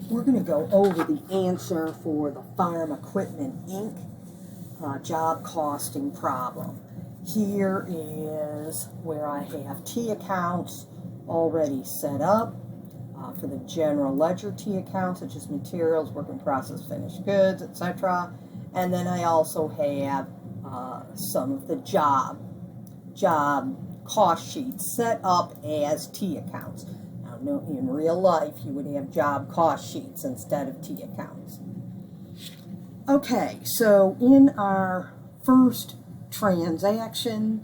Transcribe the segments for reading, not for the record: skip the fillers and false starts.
we're going to go over the answer for the Farm Equipment Inc. Job costing problem. Here is where I have T accounts already set up for the general ledger T accounts, such as materials, work in process, finished goods, etc. And then I also have some of the job cost sheets set up as T accounts. Now, in real life, you would have job cost sheets instead of T accounts. Okay, so in our first transaction,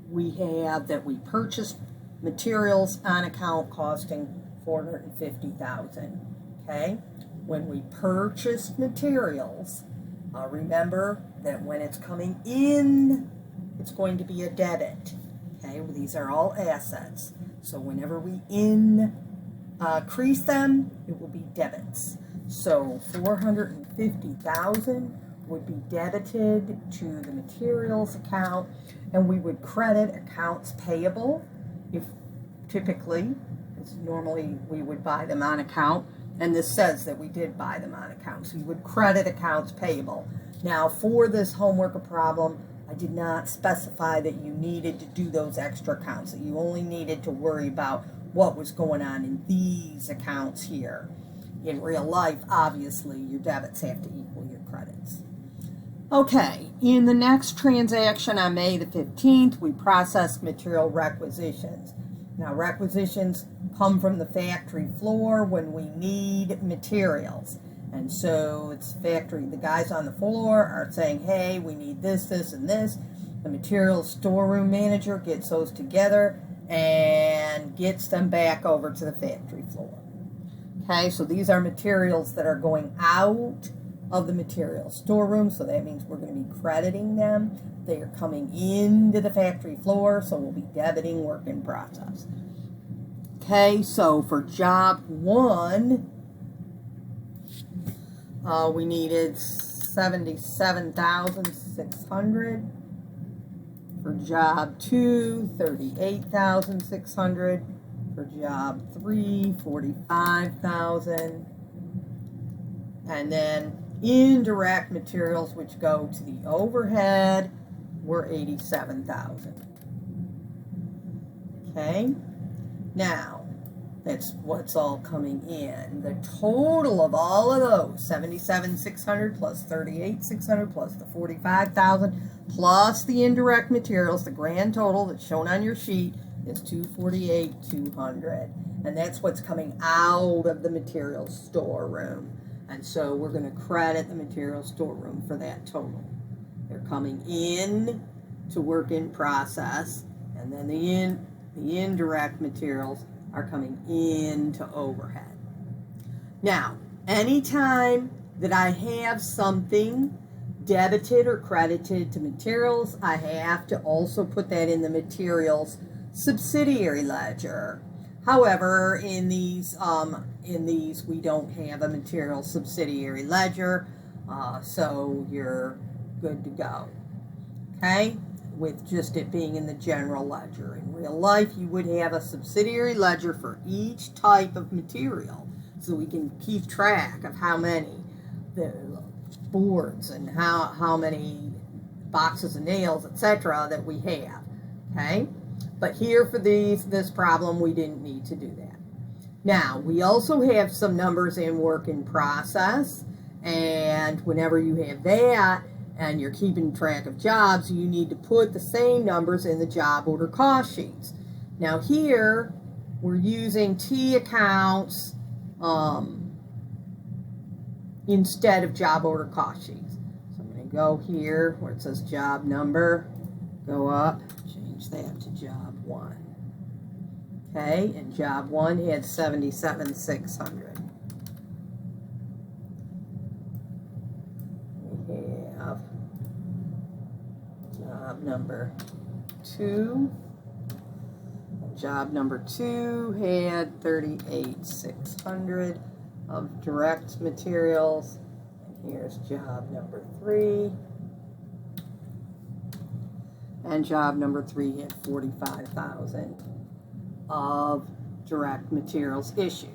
we have that we purchased materials on account costing $450,000. Okay, when we purchased materials, remember that when it's coming in, it's going to be a debit. Okay, well, these are all assets. So whenever we increase them, it will be debits. So $450,000 would be debited to the materials account, and we would credit accounts payable. If typically, it's normally we would buy them on account, and this says that we did buy them on account. So you would credit accounts payable. Now, for this homework problem, I did not specify that you needed to do those extra accounts, that you only needed to worry about what was going on in these accounts here. In real life, obviously, your debits have to equal your credits. Okay, in the next transaction on May the 15th, we processed material requisitions. Now, requisitions come from the factory floor when we need materials. And so it's factory, the guys on the floor are saying, hey, we need this, this, and this. The materials storeroom manager gets those together and gets them back over to the factory floor. Okay, so these are materials that are going out of the material storeroom, so that means we're going to be crediting them. They are coming into the factory floor, so we'll be debiting work in process. Okay, so for job one, we needed $77,600. For job two, $38,600. For job three, $45,000. And then indirect materials, which go to the overhead, were $87,000. Okay, now that's what's all coming in. The total of all of those, $77,600 plus $38,600 plus the $45,000 plus the indirect materials, the grand total that's shown on your sheet is $248,200, and that's what's coming out of the materials storeroom. And so we're going to credit the materials storeroom for that total. They're coming in to work in process, and then the indirect materials are coming into overhead. Now, anytime that I have something debited or credited to materials, I have to also put that in the materials subsidiary ledger. However, in these we don't have a material subsidiary ledger, so you're good to go. Okay, with just it being in the general ledger. In real life, you would have a subsidiary ledger for each type of material, so we can keep track of how many the boards and how many boxes of nails, etc. that we have. Okay. But here for this problem, we didn't need to do that. Now, we also have some numbers in work in process, and whenever you have that and you're keeping track of jobs, you need to put the same numbers in the job order cost sheets. Now here, we're using T accounts instead of job order cost sheets. So I'm going to go here where it says job number, go up, change that to job one. Okay, and job one had $77,600. We have job number two. Job number two had $38,600 of direct materials. And here's job number three. And job number three had $45,000 of direct materials issued.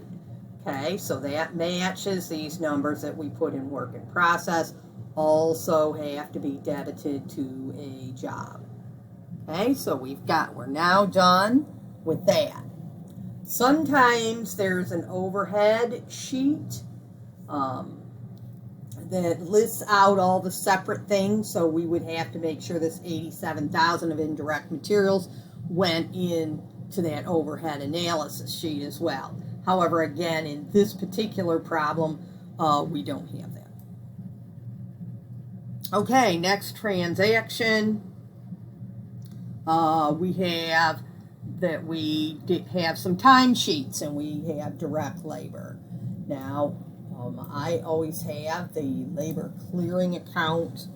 Okay, so that matches these numbers that we put in work in process. Also have to be debited to a job. Okay, so we're now done with that. Sometimes there's an overhead sheet that lists out all the separate things, so we would have to make sure this 87,000 of indirect materials went into that overhead analysis sheet as well. However, again, in this particular problem, we don't have that. Okay, next transaction. We have that we did have some timesheets, and we have direct labor. Now, I always have the labor clearing account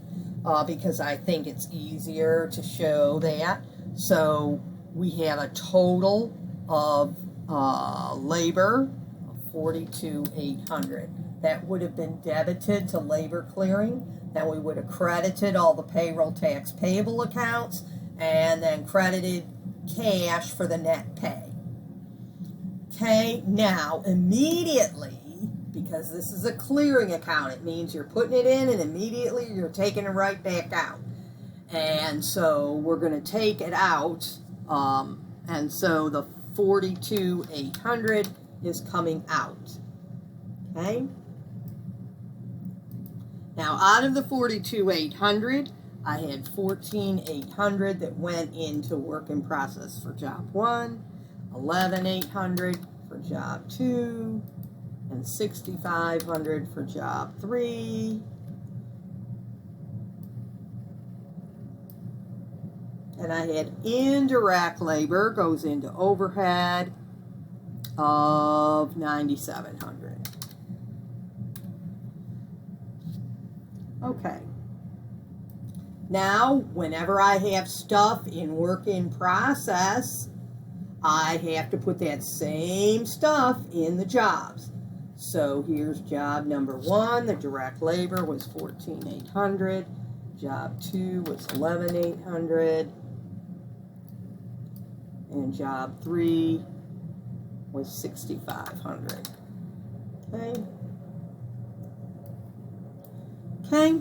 because I think it's easier to show that. So we have a total of labor of 42,800. That would have been debited to labor clearing. Then we would have credited all the payroll tax payable accounts and then credited cash for the net pay. Okay, now immediately, because this is a clearing account, it means you're putting it in and immediately you're taking it right back out. And so we're going to take it out, and so the 42,800 is coming out. Okay? Now, out of the 42,800, I had 14,800 that went into work in process for job 1, 11,800 for job 2, and 6,500 for job 3. And I had indirect labor goes into overhead of 9,700. Okay. Now, whenever I have stuff in work in process, I have to put that same stuff in the jobs. So here's job number 1. The direct labor was 14,800. Job 2 was 11,800. And job 3 was 6,500. Okay. Okay.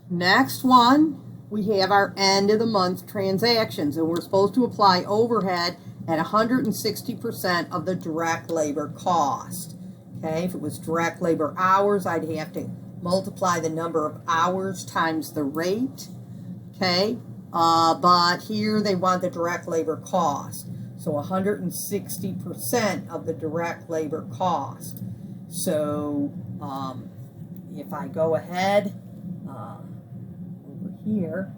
Next one, we have our end of the month transactions, and we're supposed to apply overhead at 160% of the direct labor cost. Okay, if it was direct labor hours, I'd have to multiply the number of hours times the rate. Okay, but here they want the direct labor cost, so 160% of the direct labor cost. So if I go ahead over here,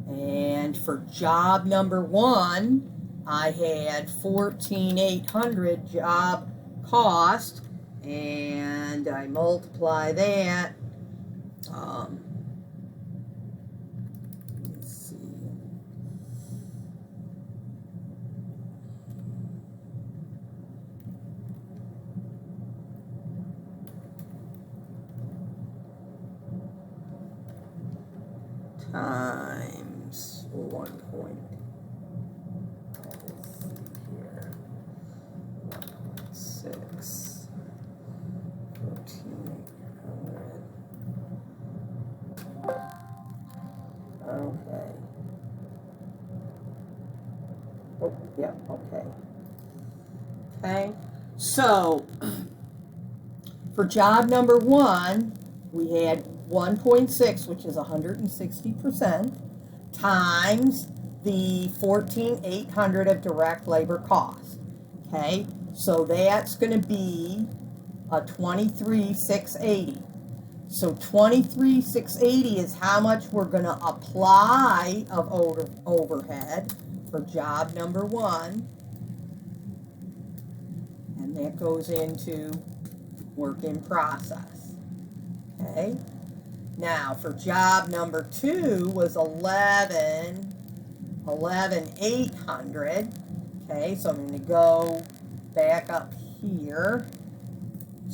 and for job number 1, I had 14,800 job cost, and I multiply that. Let's see. Times 1 point. Let's see here. 1.6. 1,400. Okay. Oh, yeah, okay. Okay. So, for job number 1, we had 1.6, which is 160%, times the 14,800 of direct labor cost. Okay, so that's going to be 23,680. So 23,680 is how much we're going to apply of overhead for job number 1, and that goes into work in process. Okay. Now, for job number 2 was 11,800. Okay, so I'm going to go back up here,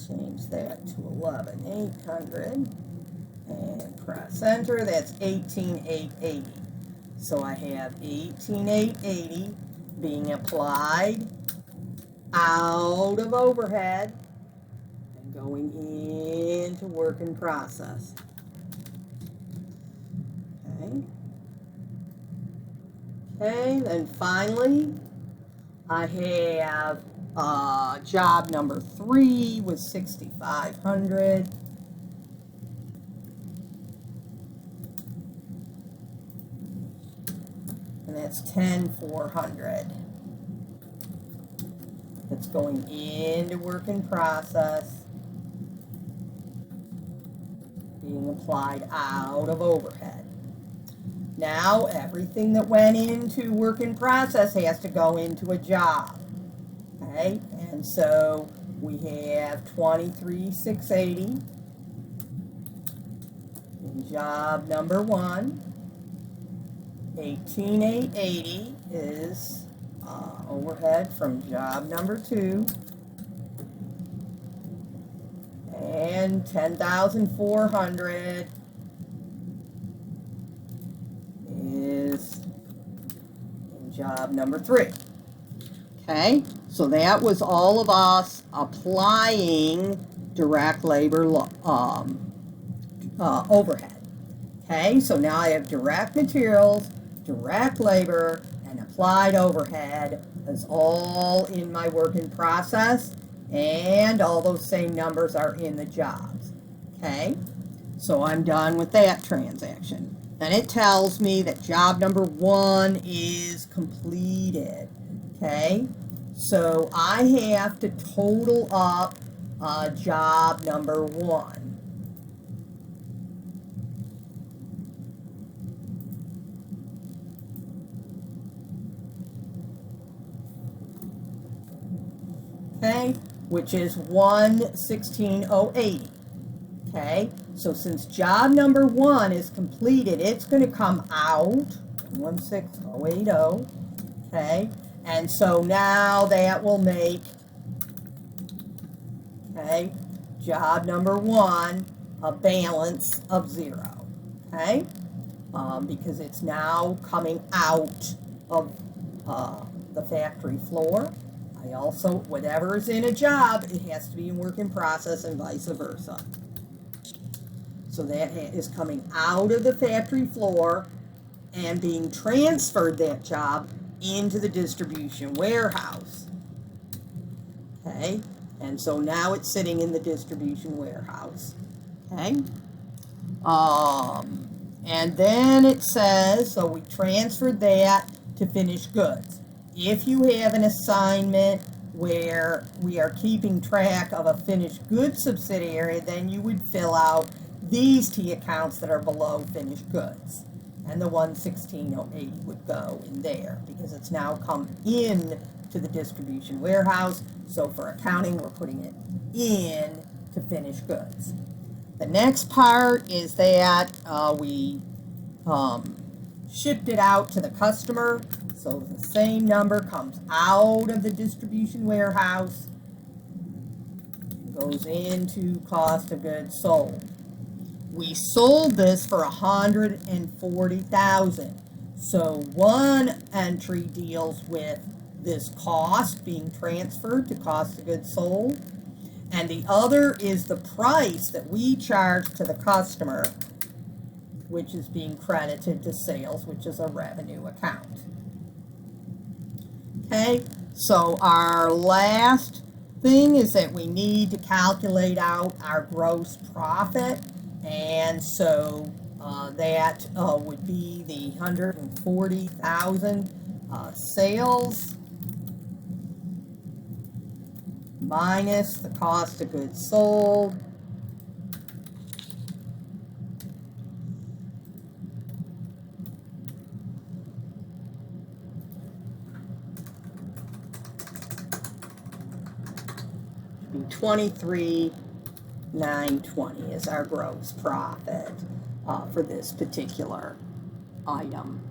change that to 11,800, and press enter. That's 18,880. So I have 18,880 being applied out of overhead and going into work in process. Okay. Okay, then finally, I have job number 3 was 6,500. And that's 10,400. That's going into work in process, being applied out of overhead. Now, everything that went into work in process has to go into a job. Okay, and so we have 23,680 in job number 1. 18,880 is overhead from job number 2. And 10,400 is in job number 3. Okay, so that was all of us applying direct labor overhead. Okay, so now I have direct materials, direct labor, and applied overhead is all in my work in process, and all those same numbers are in the jobs. Okay, so I'm done with that transaction. Then it tells me that job number 1 is completed. Okay, so I have to total up job number 1. Okay, which is 116,080. Okay, so since job number 1 is completed, it's going to come out 16080. Okay, and so now that will make, okay, job number 1 a balance of 0. Okay, because it's now coming out of the factory floor. I also, whatever is in a job, it has to be in work in process and vice versa. So that is coming out of the factory floor and being transferred, that job, into the distribution warehouse. Okay, and so now it's sitting in the distribution warehouse. Okay, and then it says, so we transferred that to finished goods. If you have an assignment where we are keeping track of a finished goods subsidiary, then you would fill out these T accounts that are below finished goods. And the 116,080 would go in there because it's now come in to the distribution warehouse. So for accounting, we're putting it in to finished goods. The next part is that we shipped it out to the customer. So the same number comes out of the distribution warehouse and goes into cost of goods sold. We sold this for $140,000. So one entry deals with this cost being transferred to cost of goods sold, and the other is the price that we charge to the customer, which is being credited to sales, which is a revenue account. Okay, so our last thing is that we need to calculate out our gross profit, and so that would be the $140,000 sales minus the cost of goods sold be 23,920 is our gross profit for this particular item.